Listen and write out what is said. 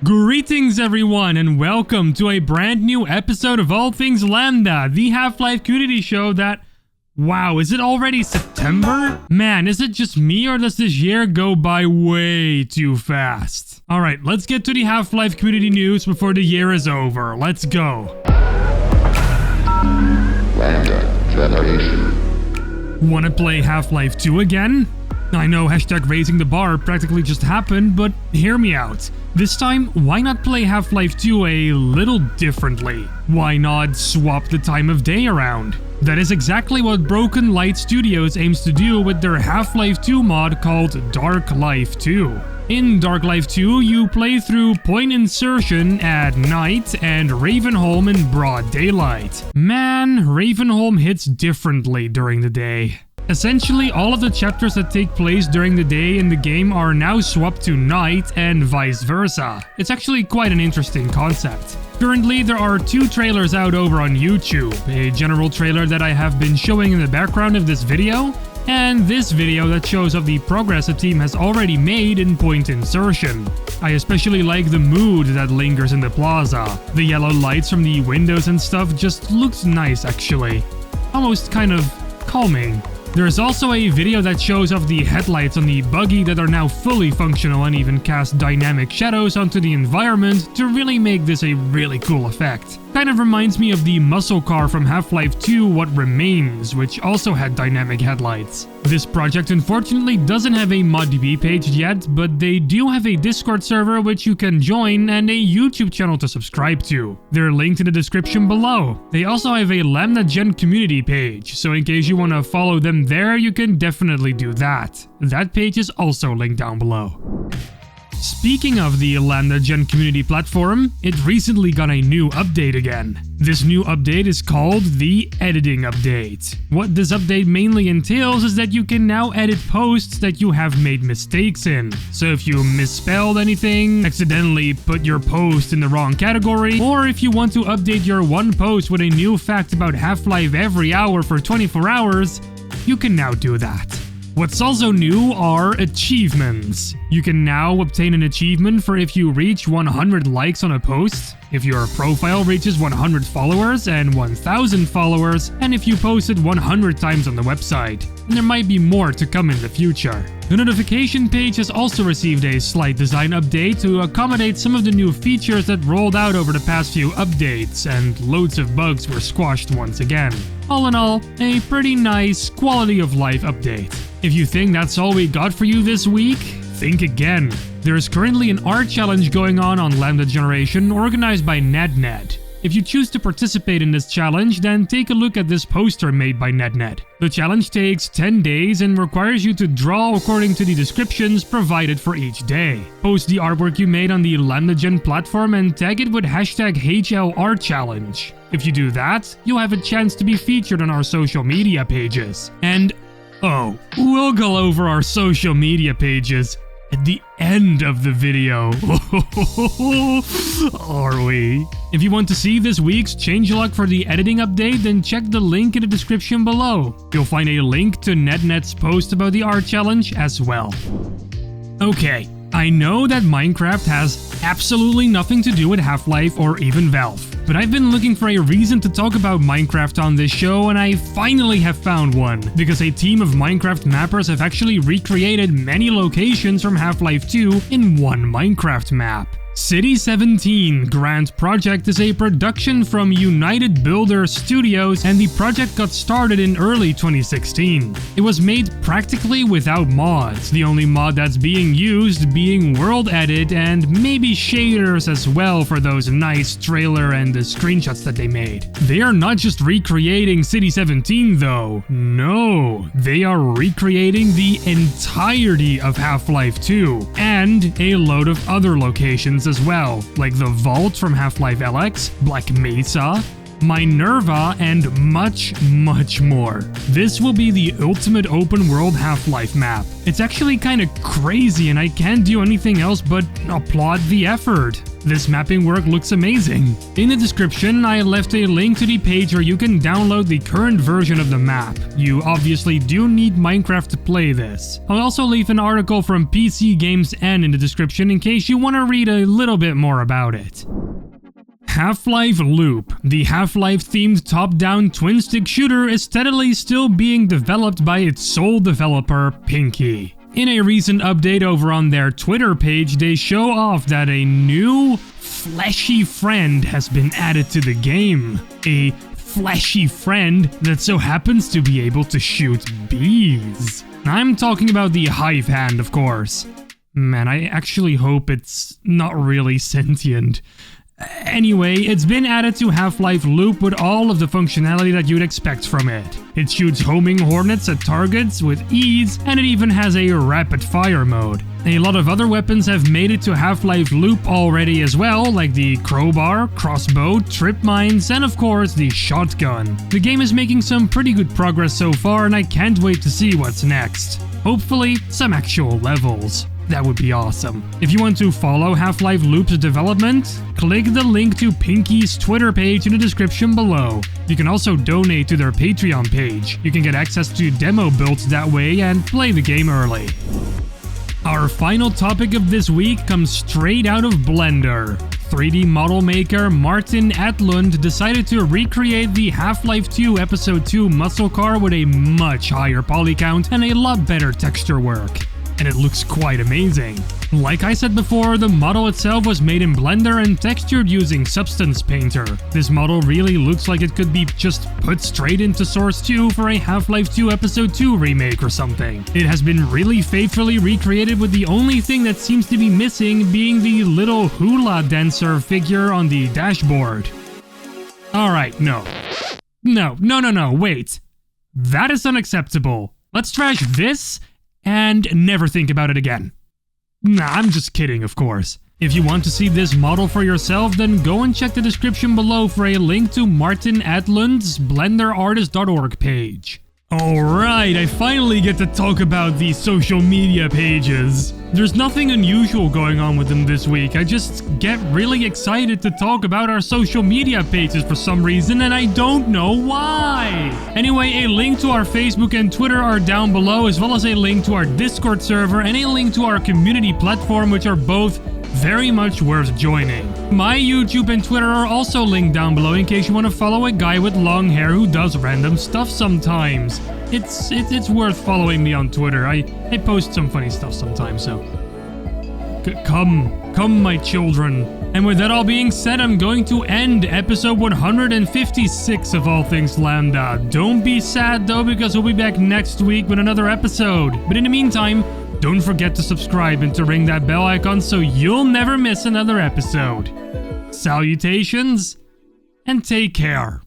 Greetings everyone and welcome to a brand new episode of All Things Lambda, the Half-Life community show that... Wow, is it already September? Man, is it just me or does this year go by way too fast? Alright, let's get to the Half-Life community news before the year is over. Let's go. LambdaGeneration. Wanna play Half-Life 2 again? I know hashtag raising the bar practically just happened, but hear me out. This time, why not play Half-Life 2 a little differently? Why not swap the time of day around? That is exactly what Broken Light Studios aims to do with their Half-Life 2 mod called Dark Life 2. In Dark Life 2, you play through Point Insertion at night and Ravenholm in broad daylight. Man, Ravenholm hits differently during the day. Essentially, all of the chapters that take place during the day in the game are now swapped to night and vice versa. It's actually quite an interesting concept. Currently, there are two trailers out over on YouTube, a general trailer that I have been showing in the background of this video, and this video that shows of the progress the team has already made in Point Insertion. I especially like the mood that lingers in the plaza. The yellow lights from the windows and stuff just looks nice actually. Almost kind of calming. There is also a video that shows off the headlights on the buggy that are now fully functional and even cast dynamic shadows onto the environment to really make this a really cool effect. Kind of reminds me of the muscle car from Half-Life 2 What Remains, which also had dynamic headlights. This project unfortunately doesn't have a ModDB page yet, but they do have a Discord server which you can join and a YouTube channel to subscribe to. They're linked in the description below. They also have a LambdaGen community page, so in case you want to follow them there, you can definitely do that. That page is also linked down below. Speaking of the LambdaGen community platform, it recently got a new update again. This new update is called the Editing Update. What this update mainly entails is that you can now edit posts that you have made mistakes in. So if you misspelled anything, accidentally put your post in the wrong category, or if you want to update your one post with a new fact about Half-Life every hour for 24 hours, you can now do that. What's also new are achievements. You can now obtain an achievement for if you reach 100 likes on a post, if your profile reaches 100 followers and 1000 followers, and if you posted 100 times on the website. And there might be more to come in the future. The notification page has also received a slight design update to accommodate some of the new features that rolled out over the past few updates, and loads of bugs were squashed once again. All in all, a pretty nice quality of life update. If you think that's all we got for you this week, think again. There is currently an art challenge going on LambdaGeneration organized by NetNet. If you choose to participate in this challenge, then take a look at this poster made by NetNet. The challenge takes 10 days and requires you to draw according to the descriptions provided for each day. Post the artwork you made on the LambdaGen platform and tag it with hashtag HLArtChallenge. If you do that, you'll have a chance to be featured on our social media pages. And oh, we'll go over our social media pages at the end of the video. Are we? If you want to see this week's changelog for the editing update, then check the link in the description below. You'll find a link to NetNet's post about the art challenge as well. Okay, I know that Minecraft has absolutely nothing to do with Half-Life or even Valve, but I've been looking for a reason to talk about Minecraft on this show, and I finally have found one, because a team of Minecraft mappers have actually recreated many locations from Half-Life 2 in one Minecraft map. City 17 Grand Project is a production from United Builder Studios, and the project got started in early 2016. It was made practically without mods, the only mod that's being used being World Edit and maybe shaders as well for those nice trailer and the screenshots that they made. They are not just recreating City 17 though, no, they are recreating the entirety of Half-Life 2 and a load of other locations as well, like the Vault from Half-Life Alyx, Black Mesa, Minerva, and much more. This will be the ultimate open world Half-Life map. It's actually kinda crazy and I can't do anything else but applaud the effort. This mapping work looks amazing. In the description, I left a link to the page where you can download the current version of the map. You obviously do need Minecraft to play this. I'll also leave an article from PC Games N in the description in case you want to read a little bit more about it. Half-Life Loop, the Half-Life themed top-down twin-stick shooter, is steadily still being developed by its sole developer, Pinky. In a recent update over on their Twitter page, they show off that a new fleshy friend has been added to the game. A fleshy friend that so happens to be able to shoot bees. I'm talking about the Hivehand, of course. Man, I actually hope it's not really sentient. Anyway, it's been added to Half-Life Loop with all of the functionality that you'd expect from it. It shoots homing hornets at targets with ease, and it even has a rapid-fire mode. A lot of other weapons have made it to Half-Life Loop already as well, like the crowbar, crossbow, trip mines, and of course the shotgun. The game is making some pretty good progress so far, and I can't wait to see what's next. Hopefully, some actual levels. That would be awesome. If you want to follow Half-Life Loop's development, click the link to Pinky's Twitter page in the description below. You can also donate to their Patreon page. You can get access to demo builds that way and play the game early. Our final topic of this week comes straight out of Blender. 3D model maker Martin Atlund decided to recreate the Half-Life 2 Episode 2 muscle car with a much higher poly count and a lot better texture work. And it looks quite amazing. Like I said before, the model itself was made in Blender and textured using Substance Painter. This model really looks like it could be just put straight into Source 2 for a Half-Life 2 Episode 2 remake or something. It has been really faithfully recreated, with the only thing that seems to be missing being the little hula dancer figure on the dashboard. Alright, no, wait. That is unacceptable. Let's trash this and never think about it again. Nah, I'm just kidding, of course. If you want to see this model for yourself, then go and check the description below for a link to Martin Atlund's BlenderArtist.org page. Alright, I finally get to talk about these social media pages. There's nothing unusual going on with them this week. I just get really excited to talk about our social media pages for some reason, and I don't know why. Anyway, a link to our Facebook and Twitter are down below, as well as a link to our Discord server and a link to our community platform, which are both very much worth joining. My YouTube and Twitter are also linked down below in case you want to follow a guy with long hair who does random stuff sometimes. It's worth following me on Twitter. I post some funny stuff sometimes, so come my children. And with that all being said, I'm going to end episode 156 of All Things Lambda. Don't be sad though, because we'll be back next week with another episode. But in the meantime, don't forget to subscribe and to ring that bell icon so you'll never miss another episode. Salutations, and take care.